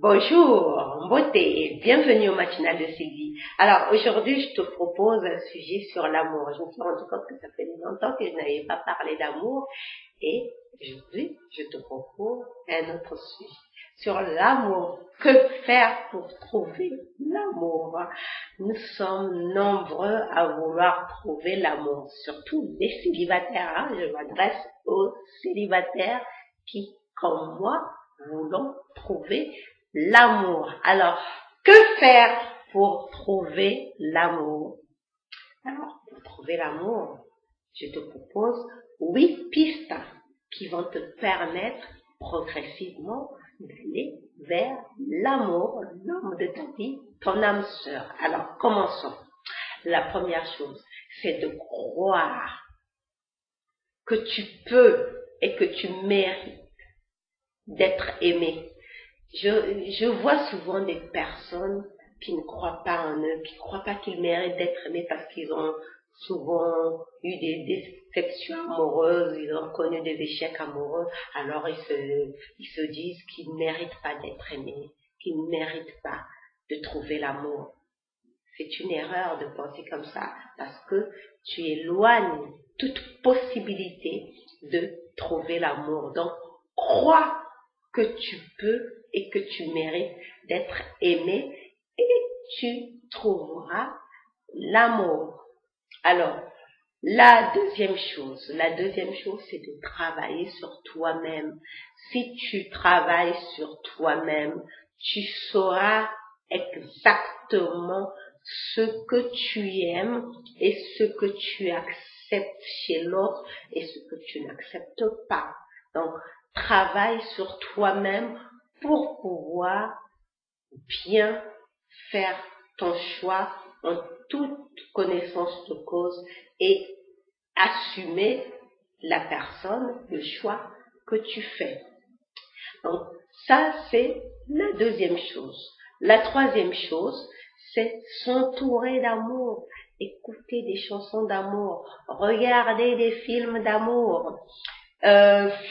Bonjour, beauté, bienvenue au matinal de Sylvie. Alors aujourd'hui, je te propose un sujet sur l'amour. Je me suis rendu compte que ça fait longtemps que je n'avais pas parlé d'amour et aujourd'hui, je te propose un autre sujet sur l'amour. Que faire pour trouver l'amour? Nous sommes nombreux à vouloir trouver l'amour, surtout les célibataires. Hein? Je m'adresse aux célibataires qui, comme moi, voulons trouver l'amour. Alors, que faire pour trouver l'amour? Alors, pour trouver l'amour, je te propose 8 pistes qui vont te permettre progressivement d'aller vers l'amour, l'homme de ta vie, ton âme sœur. Alors, commençons. La première chose, c'est de croire que tu peux et que tu mérites d'être aimé. Je vois souvent des personnes qui ne croient pas en eux, qui ne croient pas qu'ils méritent d'être aimés parce qu'ils ont souvent eu des déceptions amoureuses, ils ont connu des échecs amoureux, alors ils se disent qu'ils ne méritent pas d'être aimés, qu'ils ne méritent pas de trouver l'amour. C'est une erreur de penser comme ça parce que tu éloignes toute possibilité de trouver l'amour. Donc, crois que tu peux et que tu mérites d'être aimé et tu trouveras l'amour. Alors, la deuxième chose, c'est de travailler sur toi-même. Si tu travailles sur toi-même, tu sauras exactement ce que tu aimes et ce que tu acceptes chez l'autre et ce que tu n'acceptes pas. Donc, travaille sur toi-même pour pouvoir bien faire ton choix en toute connaissance de cause et assumer la personne, le choix que tu fais. Donc, ça, c'est la deuxième chose. La troisième chose, c'est s'entourer d'amour, écouter des chansons d'amour, regarder des films d'amour,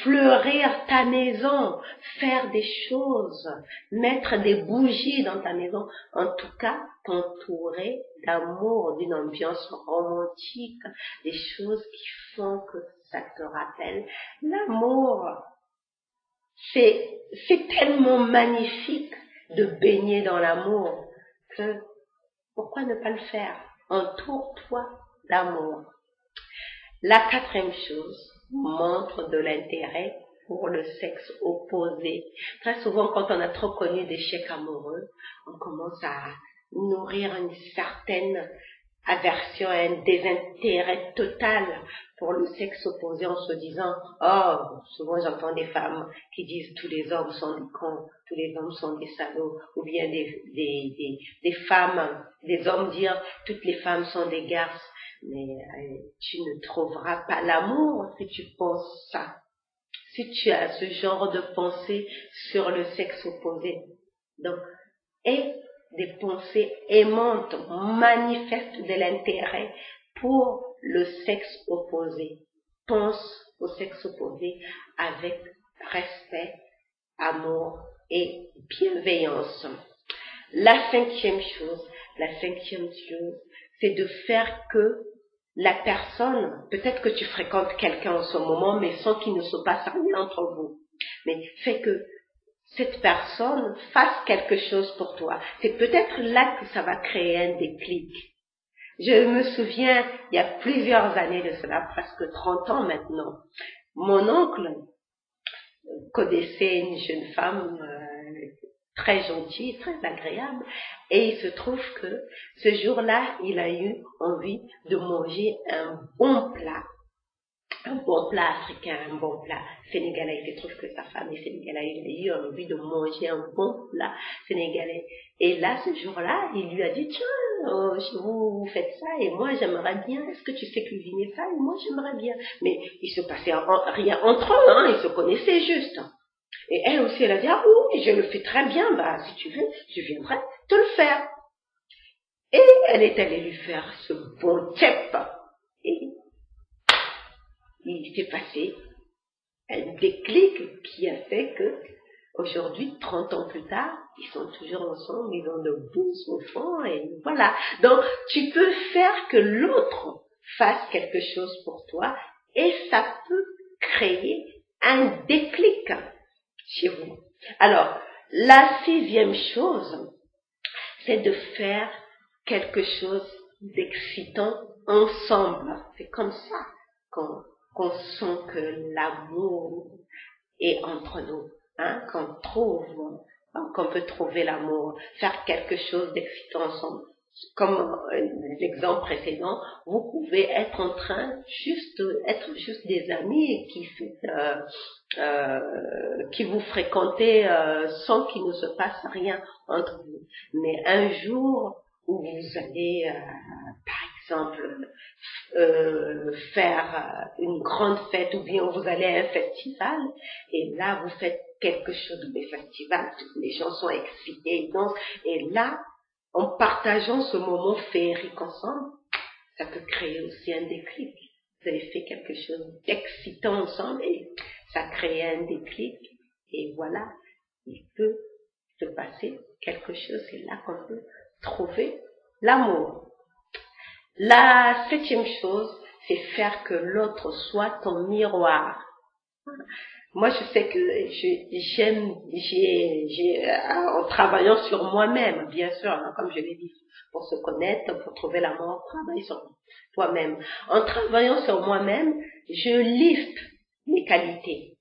fleurir ta maison, faire des choses, mettre des bougies dans ta maison, en tout cas t'entourer d'amour, d'une ambiance romantique, des choses qui font que ça te rappelle l'amour. C'est tellement magnifique de baigner dans l'amour que pourquoi ne pas le faire? Entoure-toi d'amour. La quatrième chose, montre de l'intérêt pour le sexe opposé. Très souvent, quand on a trop connu d'échecs amoureux, on commence à nourrir une certaine aversion, un désintérêt total pour le sexe opposé en se disant « Oh, souvent j'entends des femmes qui disent tous les hommes sont des cons, tous les hommes sont des salauds » ou bien des femmes, des hommes dire « toutes les femmes sont des garces ». Mais tu ne trouveras pas l'amour si tu penses ça. Si tu as ce genre de pensée sur le sexe opposé. Donc, aie des pensées aimantes, manifeste de l'intérêt pour le sexe opposé. Pense au sexe opposé avec respect, amour et bienveillance. La cinquième chose, c'est de faire que la personne, peut-être que tu fréquentes quelqu'un en ce moment, mais sans qu'il ne se passe rien entre vous. Mais fais que cette personne fasse quelque chose pour toi. C'est peut-être là que ça va créer un déclic. Je me souviens, il y a plusieurs années de cela, presque 30 ans maintenant, mon oncle connaissait une jeune femme très gentille, très agréable, et il se trouve que ce jour-là, il a eu envie de manger un bon plat africain, un bon plat sénégalais. Il se trouve que sa femme est sénégalaise, il a eu envie de manger un bon plat sénégalais. Et là, ce jour-là, il lui a dit, tiens, chez vous, vous faites ça, et moi, j'aimerais bien, est-ce que tu sais cuisiner ça? Et moi, j'aimerais bien. Mais il se passait rien entre eux, hein, ils se connaissaient juste. Et elle aussi, elle a dit, ah oui, je le fais très bien, bah, si tu veux, je viendrai te le faire. Et elle est allée lui faire ce bon tchèp. Et il s'est passé un déclic qui a fait que, aujourd'hui, 30 ans plus tard, ils sont toujours ensemble, ils ont de beaux enfants, et voilà. Donc, tu peux faire que l'autre fasse quelque chose pour toi, et ça peut créer un déclic chez vous. Alors, la 6e chose, c'est de faire quelque chose d'excitant ensemble. C'est comme ça qu'on sent que l'amour est entre nous, hein, qu'on peut trouver l'amour, faire quelque chose d'excitant ensemble. Comme l'exemple précédent, vous pouvez être en train être juste des amis qui vous fréquentez sans qu'il ne se passe rien entre vous. Mais un jour où vous allez, par exemple, faire une grande fête, ou bien vous allez à un festival, et là vous faites quelque chose de festival, les gens sont excités, ils dansent, et là, en partageant ce moment féerique ensemble, ça peut créer aussi un déclic. Vous avez fait quelque chose d'excitant ensemble et ça crée un déclic. Et voilà, il peut se passer quelque chose. C'est là qu'on peut trouver l'amour. La 7e chose, c'est faire que l'autre soit ton miroir. Moi, je sais que en travaillant sur moi-même, bien sûr, hein, comme je l'ai dit, pour se connaître, pour trouver l'amour, travaille sur toi-même. En travaillant sur moi-même, je liste mes qualités.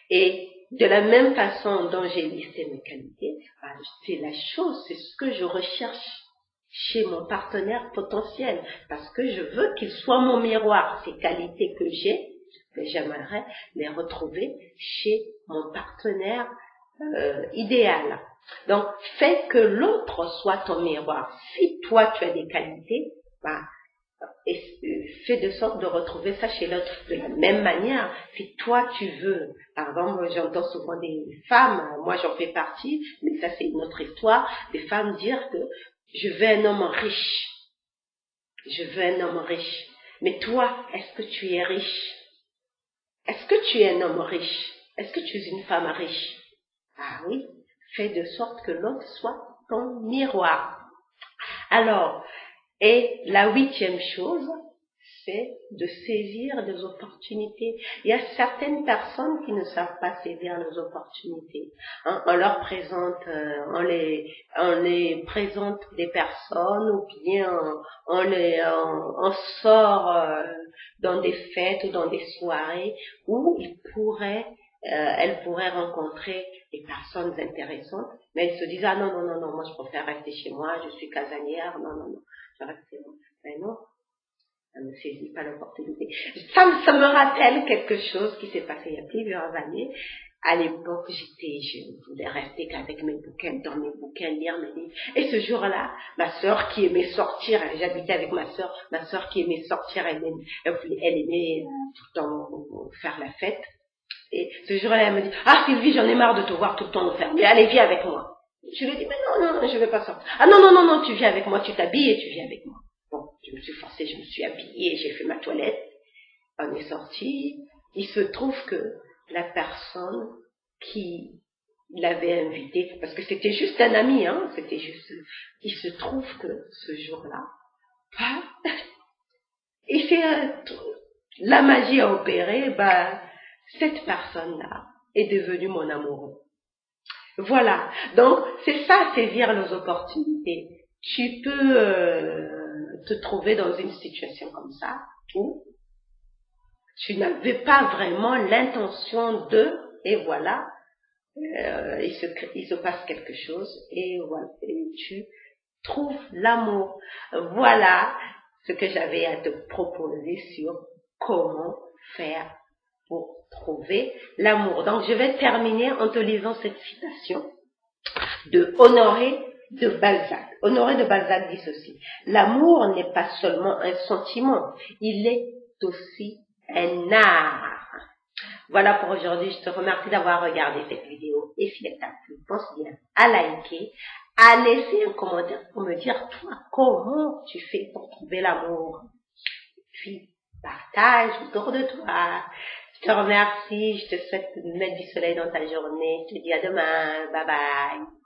Et de la même façon dont j'ai listé mes qualités, c'est ce que je recherche chez mon partenaire potentiel, parce que je veux qu'il soit mon miroir. Ces qualités que j'ai, j'aimerais les retrouver chez mon partenaire idéal. Donc, fais que l'autre soit ton miroir. Si toi, tu as des qualités, fais de sorte de retrouver ça chez l'autre. De la même manière, si toi, tu veux, par exemple, j'entends souvent des femmes, moi j'en fais partie, mais ça c'est une autre histoire, des femmes dire que je veux un homme riche. Je veux un homme riche. Mais toi, est-ce que tu es riche? Est-ce que tu es un homme riche? Est-ce que tu es une femme riche? Ah oui, fais de sorte que l'autre soit ton miroir. Alors, et la 8e chose, c'est de saisir des opportunités. Il y a certaines personnes qui ne savent pas saisir les opportunités. Hein, on leur présente, on les présente des personnes, ou bien on sort dans des fêtes ou dans des soirées où elles pourraient rencontrer des personnes intéressantes, mais elles se disent ah non, moi je préfère rester chez moi, je suis casanière, non, je reste chez moi. Mais non. Ça ne saisit pas l'opportunité. Ça me rappelle quelque chose qui s'est passé il y a plusieurs années. À l'époque, je voulais rester qu'avec mes bouquins, dans mes bouquins, lire mes livres. Et ce jour-là, ma sœur qui aimait sortir, j'habitais avec ma sœur qui aimait sortir, elle aimait tout le temps faire la fête. Et ce jour-là, elle me dit, ah Sylvie, j'en ai marre de te voir tout le temps enfermée, allez, viens avec moi. Je lui ai dit, mais non, je vais pas sortir. Ah non, tu viens avec moi, tu t'habilles et tu viens avec moi. Bon, je me suis forcée, je me suis habillée, j'ai fait ma toilette, on est sorti. Il se trouve que la personne qui l'avait invité, parce que c'était juste un ami, hein, il se trouve que ce jour-là, la magie a opéré, cette personne-là est devenue mon amoureux. Voilà, donc c'est ça, saisir les opportunités. Tu peux te trouver dans une situation comme ça, où tu n'avais pas vraiment l'intention et voilà, il se passe quelque chose, et voilà, et tu trouves l'amour. Voilà ce que j'avais à te proposer sur comment faire pour trouver l'amour. Donc, je vais terminer en te lisant cette citation de Honoré de Balzac. Honoré de Balzac dit ceci: l'amour n'est pas seulement un sentiment, il est aussi un art. Voilà pour aujourd'hui. Je te remercie d'avoir regardé cette vidéo. Et si elle t'a plu, pense bien à liker, à laisser un commentaire pour me dire, toi, comment tu fais pour trouver l'amour. Puis, partage autour de toi. te remercie, je te souhaite de mettre du soleil dans ta journée. Je te dis à demain. Bye bye.